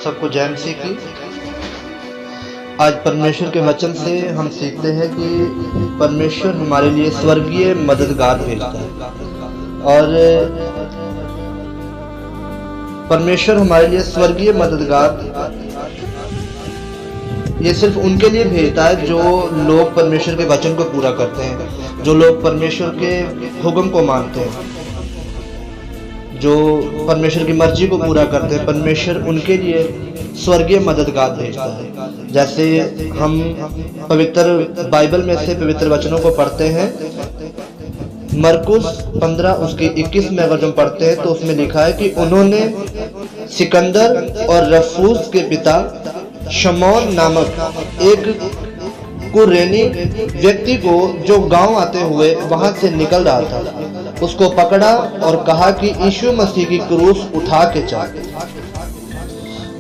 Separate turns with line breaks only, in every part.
सबको जय मसीह की। आज परमेश्वर के वचन से हम सीखते हैं कि परमेश्वर हमारे लिए स्वर्गीय मददगार भेजता है और परमेश्वर हमारे लिए स्वर्गीय मददगार ये सिर्फ उनके लिए भेजता है जो लोग परमेश्वर के वचन को पूरा करते हैं, जो लोग परमेश्वर के हुक्म को मानते हैं, जो परमेश्वर की मर्जी को पूरा करते हैं। परमेश्वर उनके लिए स्वर्गीय मददगार भेजता है। जैसे हम पवित्र बाइबल में से पवित्र वचनों को पढ़ते हैं, मरकुस 15 उसके 21 में अगर हम पढ़ते हैं तो उसमें लिखा है कि उन्होंने सिकंदर और रफूस के पिता शमौन नामक एक कुरैनी व्यक्ति को, जो गांव आते हुए वहां से निकल रहा था, उसको पकड़ा और कहा कि यीशु मसीह की क्रूस उठा के चल।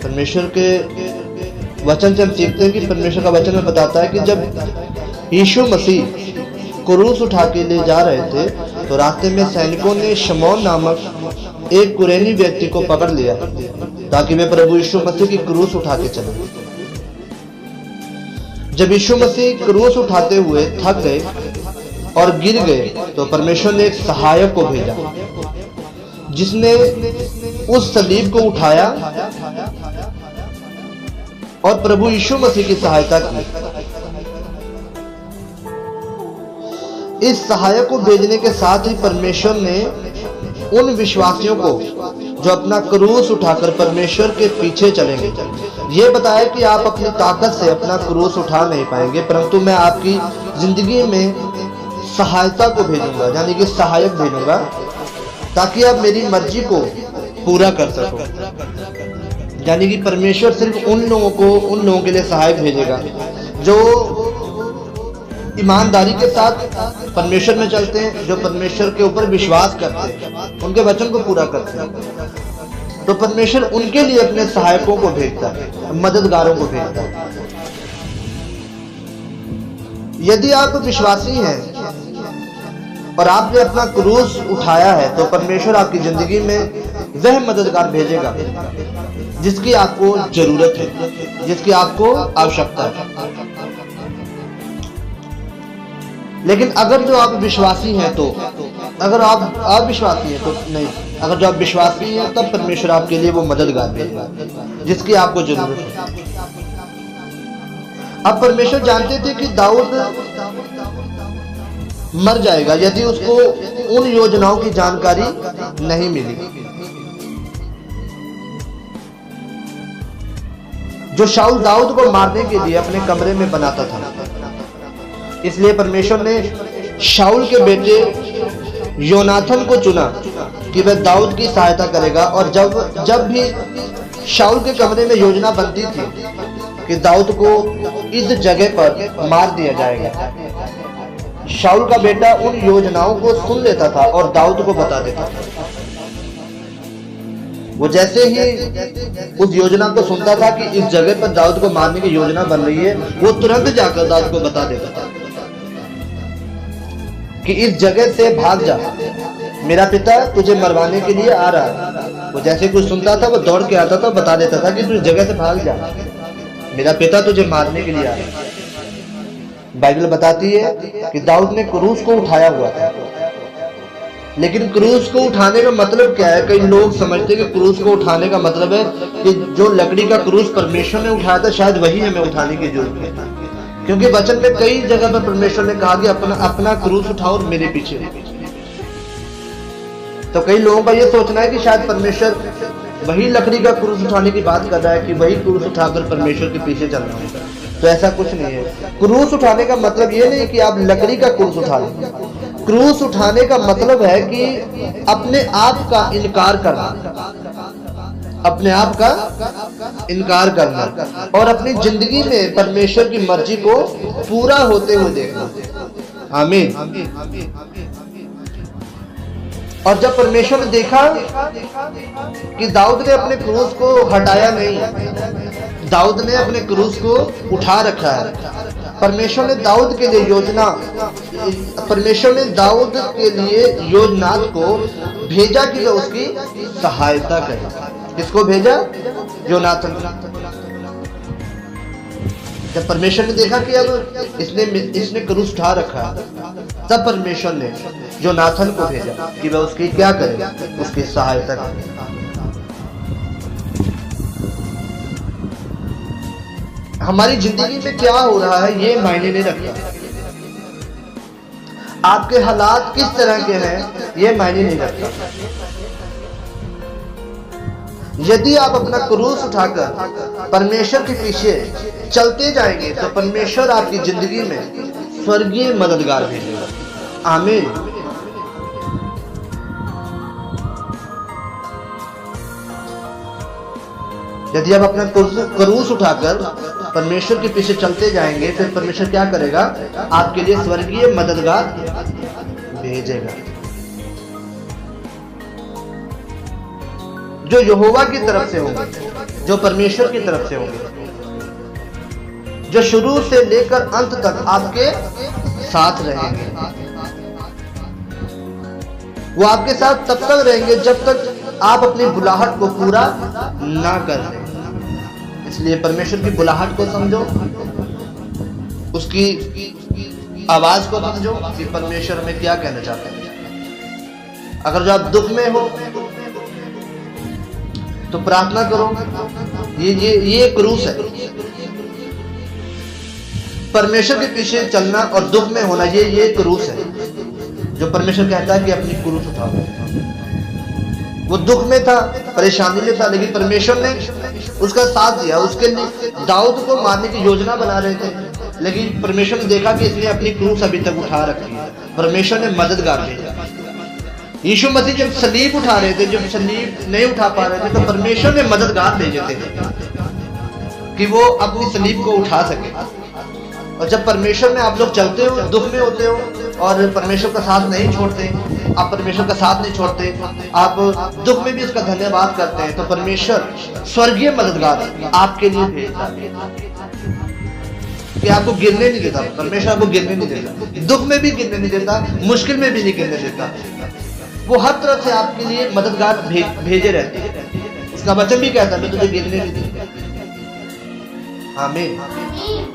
परमेश्वर के वचन से हम सीखते हैं कि परमेश्वर का वचन में बताता है कि जब यीशु मसीह क्रूस उठा के ले जा रहे थे तो रास्ते में सैनिकों ने शमौन नामक एक कुरैनी व्यक्ति को पकड़ लिया ताकि वे प्रभु यीशु मसीह की क्रूस उठा के चले। जब यीशु मसीह क्रूस उठाते हुए थक गए और गिर गए तो परमेश्वर ने एक सहायक को भेजा जिसने उस सलीब को उठाया और प्रभु यीशु मसीह की सहायता की। इस सहायक को भेजने के साथ ही परमेश्वर ने उन विश्वासियों को जो अपना क्रूस उठाकर परमेश्वर के पीछे चलेंगे, ये बताया कि आप अपनी ताकत से अपना क्रूस उठा नहीं पाएंगे, परंतु मैं आपकी जिंदगी में सहायता को भेजूंगा, यानी कि सहायक भेजूंगा ताकि आप मेरी मर्जी को पूरा कर सको। यानी कि परमेश्वर सिर्फ उन लोगों के लिए सहायक भेजेगा जो ईमानदारी के साथ परमेश्वर में चलते हैं, जो परमेश्वर के ऊपर विश्वास करते हैं, उनके वचन को पूरा करते हैं। तो परमेश्वर उनके लिए अपने सहायकों को भेजता है, मददगारों को भेजता है। यदि आप विश्वासी हैं और आपने अपना क्रूस उठाया है तो परमेश्वर आपकी जिंदगी में वह मददगार भेजेगा जिसकी आपको जरूरत है, जिसकी आपको आवश्यकता है। लेकिन अगर जो आप विश्वासी हैं तो, अगर आप अविश्वासी हैं तो नहीं, अगर जो आप विश्वासी हैं तब परमेश्वर आपके लिए वो मददगार भेजेगा जिसकी आपको जरूरत है। अब परमेश्वर जानते थे कि दाऊद मर जाएगा यदि उसको उन योजनाओं की जानकारी नहीं मिली जो शाऊल दाऊद को मारने के लिए अपने कमरे में बनाता था। इसलिए परमेश्वर ने शाऊल के बेटे योनाथन को चुना कि वह दाऊद की सहायता करेगा। और जब भी शाऊल के कमरे में योजना बनती थी कि दाऊद को इस जगह पर मार दिया जाएगा, शाऊल का बेटा उन योजनाओं को सुन लेता था और दाऊद को बता देता था। वो जैसे ही उस योजना को सुनता था कि इस जगह पर दाऊद को मारने की योजना बन रही है, वो तुरंत जाकर दाऊद को बता देता था कि इस जगह से भाग जा, मेरा पिता तुझे मरवाने के लिए आ रहा है। वो जैसे कुछ सुनता था वो दौड़ के आता था, बता देता था कि तू इस जगह से भाग जा, मेरा पिता तुझे मारने के लिए आ रहा है। बाइबल बताती है कि दाऊद ने क्रूस को उठाया हुआ था, लेकिन क्रूस को उठाने का मतलब क्या है? कई लोग समझते हैं कि क्रूस को उठाने का मतलब है कि जो लकड़ी का क्रूस परमेश्वर ने उठाया था शायद वही हमें उठाने की जरूरत है, क्योंकि वचन में कई जगह पर परमेश्वर ने कहा कि अपना क्रूस उठाओ और मेरे पीछे। तो कई लोगों का ये सोचना है कि शायद परमेश्वर वही लकड़ी का क्रूस उठाने की बात कर रहा है कि वही क्रूस उठाकर परमेश्वर के पीछे चलना होगा। तो ऐसा कुछ नहीं है। क्रूस उठाने का मतलब ये नहीं कि आप लकड़ी का क्रूस उठा लें। क्रूस उठाने का मतलब है कि अपने आप का इनकार करना, अपने आप का इनकार करना और अपनी जिंदगी में परमेश्वर की मर्जी को पूरा होते हुए देखना। आमीन। और जब परमेश्वर ने देखा कि दाऊद ने अपने क्रूस को हटाया नहीं, दाऊद ने अपने क्रूस को उठा रखा है, परमेश्वर ने दाऊद के लिए योजनाथ को भेजा कि वह उसकी सहायता करे। किसको भेजा? योनाथन। जब परमेश्वर ने देखा कि अब इसने क्रूस उठा रखा है, तब परमेश्वर ने योनाथन को भेजा कि वह उसकी क्या करे, उसकी सहायता करे। हमारी जिंदगी में क्या हो रहा है ये मायने नहीं रखता। आपके हालात किस तरह के हैं ये मायने नहीं रखता। यदि आप अपना क्रूस उठाकर परमेश्वर के पीछे चलते जाएंगे तो परमेश्वर आपकी जिंदगी में स्वर्गीय मददगार भेजेगा। आमीन। यदि आप अपना क्रूस उठाकर परमेश्वर के पीछे चलते जाएंगे फिर परमेश्वर क्या करेगा, आपके लिए स्वर्गीय मददगार भेजेगा, जो यहोवा की तरफ से होंगे, जो परमेश्वर की तरफ से होंगे, जो शुरू से लेकर अंत तक आपके साथ रहेंगे। वो आपके साथ तब तक रहेंगे जब तक आप अपनी बुलाहट को पूरा ना कर लें। इसलिए परमेश्वर की बुलाहट को समझो, उसकी आवाज को समझो कि परमेश्वर में क्या कहना चाहते हैं। अगर जो आप दुख में हो तो प्रार्थना करो। ये क्रूस है। परमेश्वर के पीछे चलना और दुख में होना ये क्रूस है, जो परमेश्वर कहता है कि अपनी क्रूस उठाओ। वो दुख में था, परेशानी में था, लेकिन परमेश्वर ने उसका साथ दिया। उसके लिए दाऊद को मारने की योजना बना रहे थे, लेकिन परमेश्वर ने देखा कि इसने अपनी क्रूस अभी तक उठा रखी है। परमेश्वर ने मददगार भेजा। यीशु मसीह जब सलीब उठा रहे थे, जब सलीब नहीं उठा पा रहे थे, तो परमेश्वर ने मददगार भेजे थे कि वो अपनी सलीब को उठा सके। और जब परमेश्वर में आप लोग चलते हो, दुख में होते हो और परमेश्वर का साथ नहीं छोड़ते, आप परमेश्वर का साथ नहीं छोड़ते, आप दुख में भी उसका धन्यवाद करते हैं, तो परमेश्वर स्वर्गीय मददगार आपके लिए भेजता है कि आपको गिरने नहीं देता। परमेश्वर आपको गिरने नहीं देता, दुख में भी गिरने नहीं देता, मुश्किल में भी नहीं गिरने देता। वो हर तरफ से आपके लिए मददगार भेजे रहते हैं। उसका वचन भी कहता है मैं तुझे गिरने नहीं दूंगा। आमीन।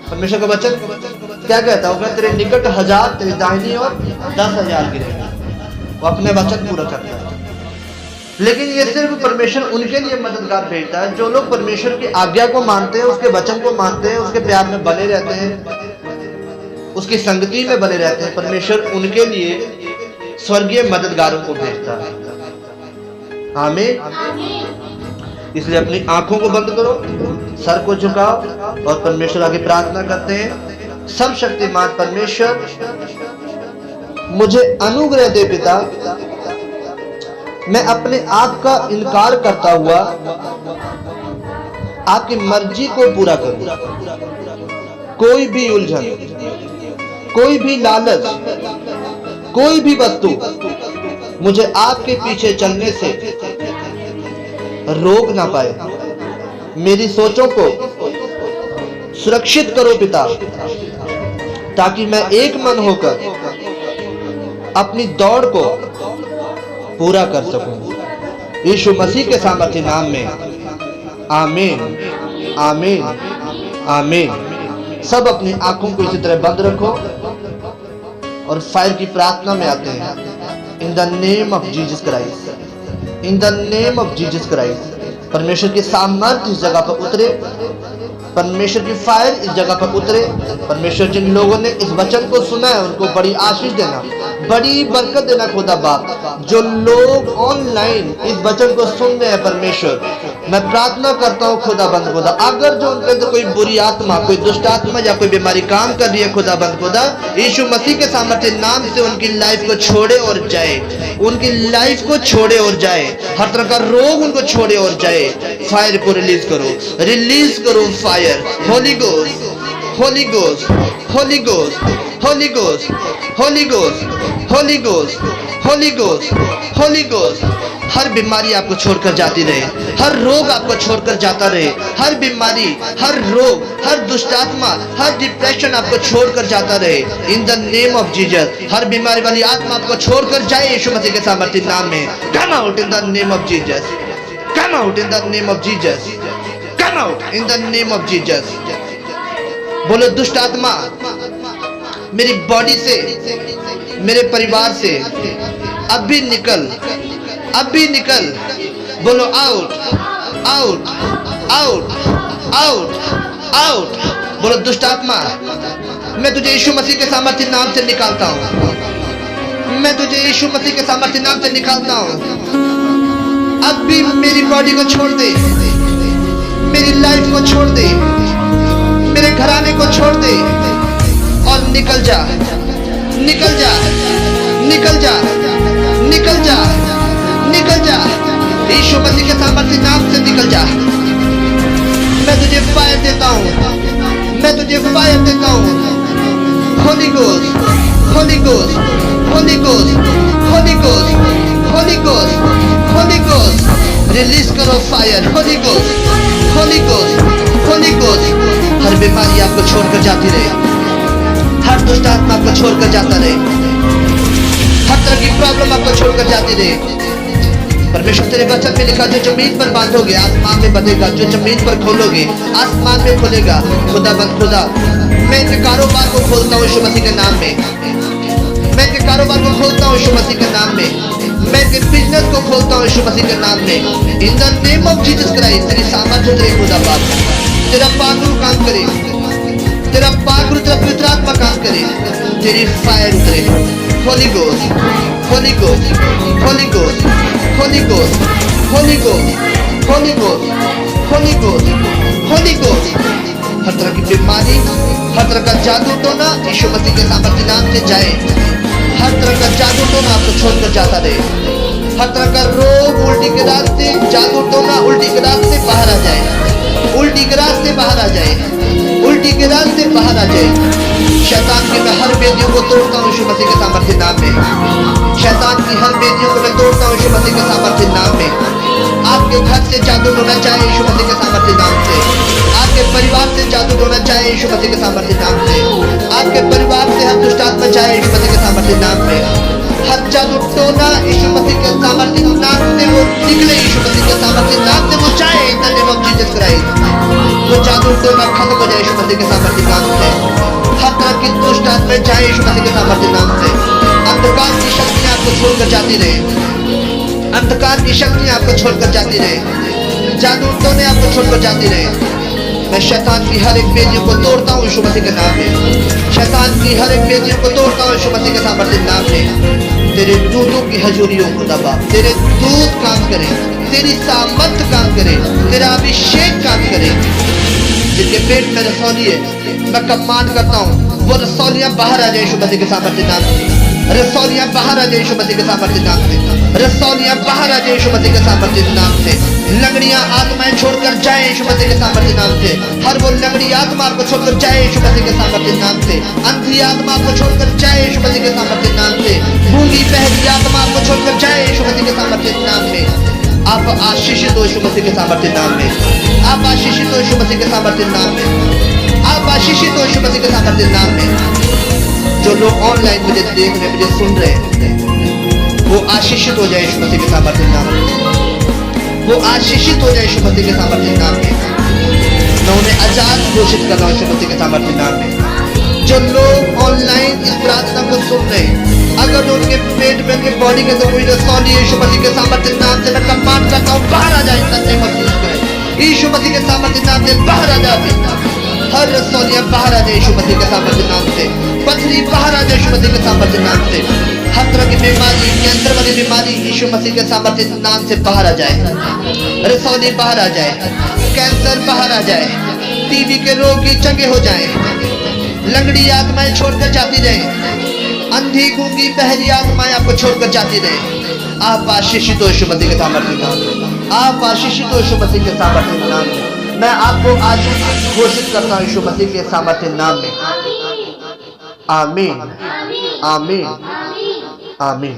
परमेश्वर का वचन क्या कहता है? वो कहता तेरे निकट 1000 तेरी दाहिनी और 10,000 गिरेंगे। वो अपने वचन पूरा करता है। लेकिन ये सिर्फ परमेश्वर उनके लिए मददगार भेजता है जो लोग परमेश्वर की आज्ञा को मानते हैं, उसके वचन को मानते हैं, उसके प्यार में बने रहते हैं, उसकी संगति में बने रहते हैं। परमेश्वर उनके लिए स्वर्गीय मददगारों को भेजता है। आमीन। इसलिए अपनी आंखों को बंद करो, सर को झुकाओ और परमेश्वर आगे प्रार्थना करते हैं। सब शक्तिमान परमेश्वर, मुझे अनुग्रह दे पिता, मैं अपने आप का इनकार करता हुआ आपकी मर्जी को पूरा करूं। कोई भी उलझन, कोई भी लालच, कोई भी वस्तु मुझे आपके पीछे चलने से रोक ना पाए। मेरी सोचों को सुरक्षित करो पिता, ताकि मैं एक मन होकर अपनी दौड़ को पूरा कर सकूं। यीशु मसीह के सामर्थ्य नाम में आमीन, आमीन, आमीन। सब अपनी आंखों को इसी तरह बंद रखो और फायर की प्रार्थना में आते हैं। इन the name of Jesus Christ, in the name of Jesus Christ. परमेश्वर की सामर्थ्य इस जगह पर उतरे, परमेश्वर की फायर इस जगह पर उतरे। परमेश्वर जिन लोगों ने इस वचन को सुना है उनको बड़ी आशीष देना, बड़ी बरकत देना खुदा बाप। जो लोग ऑनलाइन इस वचन को सुन रहे हैं परमेश्वर, मैं प्रार्थना करता हूँ खुदा बंद खुदा, अगर जो उनके अंदर कोई बुरी आत्मा, कोई दुष्ट आत्मा या कोई बीमारी काम कर रही है खुदा बंद खुदा, यीशु मसीह के सामर्थ्य नाम से उनकी लाइफ को छोड़े और जाए, उनकी लाइफ को छोड़े और जाए। हर तरह का रोग उनको छोड़े और जाए। फायर को रिलीज करो, रिलीज करो fire. Holy Ghost, Holy Ghost, Holy Ghost, Holy Ghost, Holy Ghost, Holy Ghost, Holy Ghost, Holy Ghost. हर बीमारी आपको छोड़कर जाती रहे, हर रोग आपको छोड़कर जाता रहे, हर बीमारी, हर रोग, हर दुष्टात्मा, हर डिप्रेशन आपको छोड़कर जाता रहे। In the name of Jesus, हर बीमारी वाली आत्मा आपको छोड़कर जाए यीशु मसीह के सामर्थ्य नाम में। Come out in the name of Jesus, come out in the name of Jesus. Come out in the name of Jesus. बोलो दुष्ट आत्मा मेरी बॉडी से, मेरे परिवार से अभी निकल, अभी निकल। बोलो out out out out out. बोलो दुष्ट आत्मा मैं तुझे यीशु मसीह के सामर्थ्य नाम से निकालता हूं, मैं तुझे यीशु मसीह के सामर्थ्य नाम से निकालता हूं। अब भी मेरी बॉडी को छोड़ दे, मेरी लाइफ को छोड़ दे, मेरे घराने को छोड़ दे और निकल जा, निकल जा, निकल जा, निकल जा, निकल जा। यीशु मसीह के सामर्थ्य नाम से निकल जा। मैं तुझे फायर देता हूँ, मैं तुझे फायर देता हूँ। Holy Ghost, Holy Ghost, Holy Ghost, Holy Ghost, Holy Ghost, Holy Ghost release करो fire. Holy Ghost, Holy Ghost, Holy Ghost. हर बीमारी आपको छोड़कर जाती रहे, हर दुष्ट आत्मा आपको छोड़कर जाता रहे, हर तरह की प्रॉब्लम आपको छोड़कर जाती रहे। परमेश्वर तेरे वचन में लिखा जो जमीन पर बांधोगे आसमान में बंधेगा, जो जमीन पर खोलोगे आसमान में खोलेगा। खुदा बंद खुदा मैं इनके कारोबार को खोलता हूँ यीशु मसीह के नाम में, मैं इनके कारोबार को खोलता हूँ यीशु मसीह के नाम में, मैं इनके बिजनेस को खोलता हूँ यीशु मसीह के नाम में। इन the name of Jesus Christ तेरी सामर्थ्य तेरे खुदा बाप, तेरा पागुर काम करे, तेरा पागुर तेरा पवित्र आत्मा काम करे, तेरी फायर उतरे। Holy Ghost, Holy Ghost, Holy Ghost, Holy Ghost, Holy Ghost, Holy Ghost, Holy Ghost, Holy Ghost. हर तरह की बीमारी, हर तरह का जादू टोना यीशु मसीह के सामर्थ्य नाम से जाए। हर तरह का जादू टोना आपको छोड़कर जाता रहे। हर तरह का रोग उल्टी के रास्ते, जादू टोना उल्टी के रास्ते बाहर आ जाए, उल्टी के रास्ते बाहर आ जाए, उल्टी के रास्ते बाहर आ जाए। शैतान की मैं हर बेदियों को तोड़ता हूँ यीशु मसीह के सामर्थ्य नाम में। शैतान की हर बेदियों को मैं तोड़ता हूँ यीशु मसीह के सामर्थ्य नाम में। आपके घर से जादू टोना चाहे यीशु मसीह के सामर्थ्य नाम से, आपके परिवार से जादू टोना चाहे यीशु मसीह के सामर्थ्य नाम से, आपके परिवार से हर दुष्ट आत्मा चाहे यीशु मसीह के सामर्थ्य नाम में। हर जादू टोना यीशु मसीह के सामर्थ्य नाम से वो निकले, यीशु मसीह के सामर्थ्य नाम से वो चाहे इन the name of Jesus Christ. वो जादू टोना खत्म हो जाए यीशु मसीह के सामर्थ्य नाम से। हर तरह की दुष्ट आत्मा चाहे यीशु मसीह के सामर्थ्य नाम से। अंधकार की शक्तियां आपको छोड़कर जाती रहे, अंधकार की शक्तियां आपको छोड़कर जाती रहे, जादू टोने आपको छोड़कर जाती रहे। मैं शैतान की हर एक बेदियों को तोड़ता हूँ यीशु मसीह के नाम में। शैतान की हर एक बेदियों को तोड़ता हूँ यीशु मसीह के सामर्थ्य नाम में। तेरे दूतों की हजूरियों खुदा बाप, तेरे दूत काम करे, तेरी सामर्थ काम करे, तेरा अभिषेक काम करे। जिनके पेट में रसौली है मैं कमांड करता हूँ वो रसौलियां बाहर आ जाए यीशु मसीह के सामर्थ्य नाम से। रसौलियां बाहर आ जाए यीशु मसीह के सामर्थ्य नाम से। रसौलियां बाहर आ जाए यीशु मसीह के सामर्थ्य नाम से। लंगड़ियां आत्माएं छोड़कर जाए यीशु मसीह के सामर्थ्य नाम से। हर वो लंगड़ी आत्मा आपको छोड़कर जाए यीशु मसीह के सामर्थ्य नाम से। अंधी आत्मा आपको छोड़कर जाए यीशु मसीह के सामर्थ्य नाम से। गूंगी बहरी आत्मा आपको छोड़कर जाए यीशु मसीह के सामर्थ्य नाम में। आप आशीषित हो यीशु मसीह के सामर्थ्य नाम में। आप आशीषित हो यीशु मसीह के सामर्थ्य नाम में। आप आशीषित हो यीशु मसीह के सामर्थ्य नाम में। जो लोग ऑनलाइन मुझे देख रहे, मुझे सुन रहे हैं, वो आशीषित हो जाए यीशु मसीह के सामर्थ्य नाम में। वो आशीषित हो जाए यीशु मसीह के सामर्थ्य नाम में। मैं उन्हें आजाद घोषित कर रहा हूँ यीशु मसीह के सामर्थ्य नाम में। जो लोग ऑनलाइन इस प्रार्थना को सुन रहे हैं, अगर उनके पेट में, उनके बॉडी के अंदर कोई रसौली यीशु मसीह के सामर्थ्य नाम से मैं कमांड करता हूँ बाहर आ जाए। यीशु मसीह के सामर्थ्य नाम से बाहर आ जाए। हर रसौलियां बाहर आ जाए यीशु मसीह के सामर्थ्य नाम से। पथरी बाहर आ जाए यीशु मसीह के सामर्थ्य नाम से। हर तरह की बीमारी, कैंसर वाली बीमारी यीशु मसीह के सामर्थ्य नाम से बाहर आ जाए। रसौली बाहर आ जाए, कैंसर बाहर आ जाए, टीबी के रोगी चंगे हो जाए, लंगड़ी आत्माएं छोड़कर जाती रहे, अंधी गूंगी बहरी आत्माएं आपको छोड़कर जाती रहे। आप आशीषित हो यीशु मसीह के सामर्थ्य नाम में। आप आशीषित हो यीशु मसीह के सामर्थ्य नाम में। मैं आपको आशीषित घोषित करता हूँ यीशु मसीह के सामर्थ्य नाम में। आमीन, आमीन, आमीन।